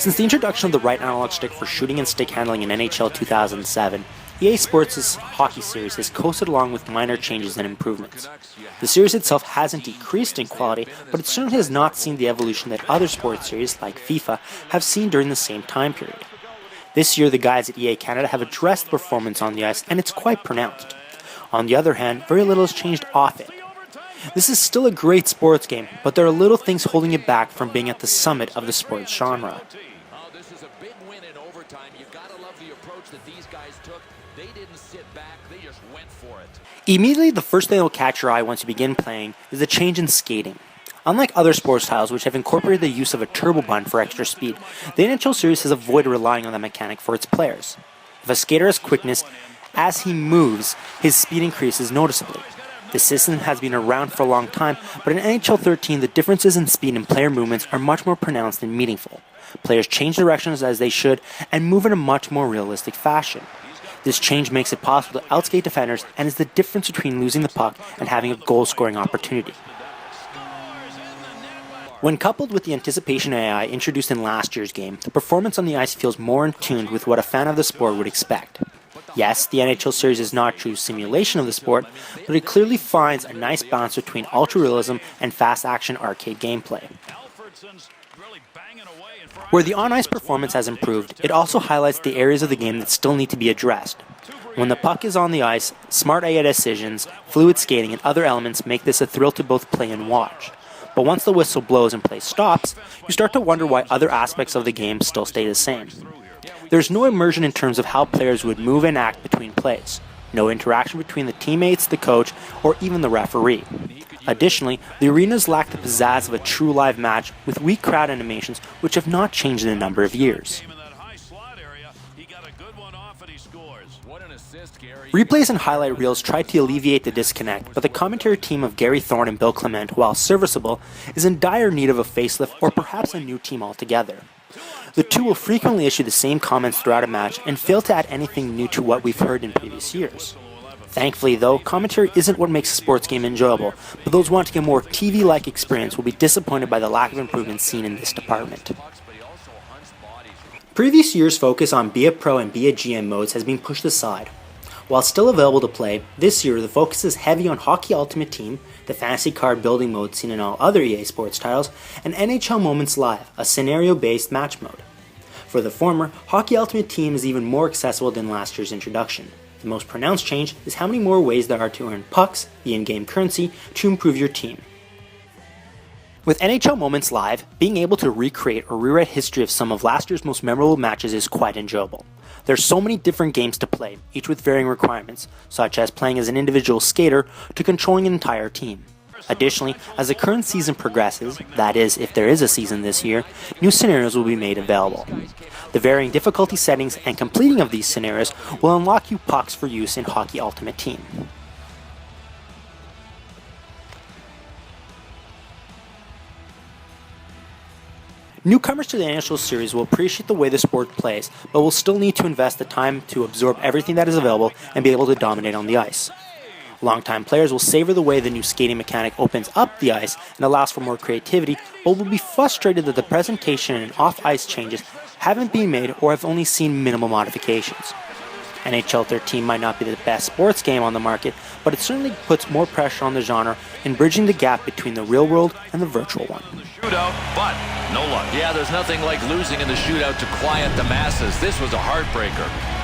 Since the introduction of the right analog stick for shooting and stick handling in NHL 2007, EA Sports' hockey series has coasted along with minor changes and improvements. The series itself hasn't decreased in quality, but it certainly has not seen the evolution that other sports series, like FIFA, have seen during the same time period. This year, the guys at EA Canada have addressed the performance on the ice, and it's quite pronounced. On the other hand, very little has changed off it. This is still a great sports game, but there are little things holding it back from being at the summit of the sports genre. This is a big win in overtime. You gotta love the approach that these guys took. They didn't sit back, they just went for it. Immediately, the first thing that will catch your eye once you begin playing is the change in skating. Unlike other sports styles which have incorporated the use of a turbo button for extra speed, the NHL series has avoided relying on that mechanic for its players. If a skater has quickness, as he moves, his speed increases noticeably. This system has been around for a long time, but in NHL 13 the differences in speed and player movements are much more pronounced and meaningful. Players change directions as they should and move in a much more realistic fashion. This change makes it possible to outskate defenders and is the difference between losing the puck and having a goal-scoring opportunity. When coupled with the anticipation AI introduced in last year's game, the performance on the ice feels more in tune with what a fan of the sport would expect. Yes, the NHL series is not a true simulation of the sport, but it clearly finds a nice balance between ultra-realism and fast-action arcade gameplay. Where the on-ice performance has improved, it also highlights the areas of the game that still need to be addressed. When the puck is on the ice, smart AI decisions, fluid skating, and other elements make this a thrill to both play and watch. But once the whistle blows and play stops, you start to wonder why other aspects of the game still stay the same. There's no immersion in terms of how players would move and act between plays, no interaction between the teammates, the coach, or even the referee. Additionally, the arenas lack the pizzazz of a true live match with weak crowd animations which have not changed in a number of years. Replays and highlight reels try to alleviate the disconnect, but the commentary team of Gary Thorne and Bill Clement, while serviceable, is in dire need of a facelift or perhaps a new team altogether. The two will frequently issue the same comments throughout a match and fail to add anything new to what we've heard in previous years. Thankfully though, commentary isn't what makes a sports game enjoyable, but those wanting a more TV-like experience will be disappointed by the lack of improvement seen in this department. Previous years' focus on Be a Pro and Be a GM modes has been pushed aside. While still available to play, this year the focus is heavy on Hockey Ultimate Team, the fantasy card building mode seen in all other EA Sports titles, and NHL Moments Live, a scenario-based match mode. For the former, Hockey Ultimate Team is even more accessible than last year's introduction. The most pronounced change is how many more ways there are to earn pucks, the in-game currency, to improve your team. With NHL Moments Live, being able to recreate or rewrite history of some of last year's most memorable matches is quite enjoyable. There's so many different games to play, each with varying requirements, such as playing as an individual skater to controlling an entire team. Additionally, as the current season progresses, that is, if there is a season this year, new scenarios will be made available. The varying difficulty settings and completing of these scenarios will unlock you pucks for use in Hockey Ultimate Team. Newcomers to the NHL series will appreciate the way the sport plays, but will still need to invest the time to absorb everything that is available and be able to dominate on the ice. Longtime players will savor the way the new skating mechanic opens up the ice and allows for more creativity, but will be frustrated that the presentation and off-ice changes haven't been made or have only seen minimal modifications. NHL 13 might not be the best sports game on the market, but it certainly puts more pressure on the genre in bridging the gap between the real world and the virtual one. Shootout, but no luck. Yeah, there's nothing like losing in the shootout to quiet the masses. This was a heartbreaker.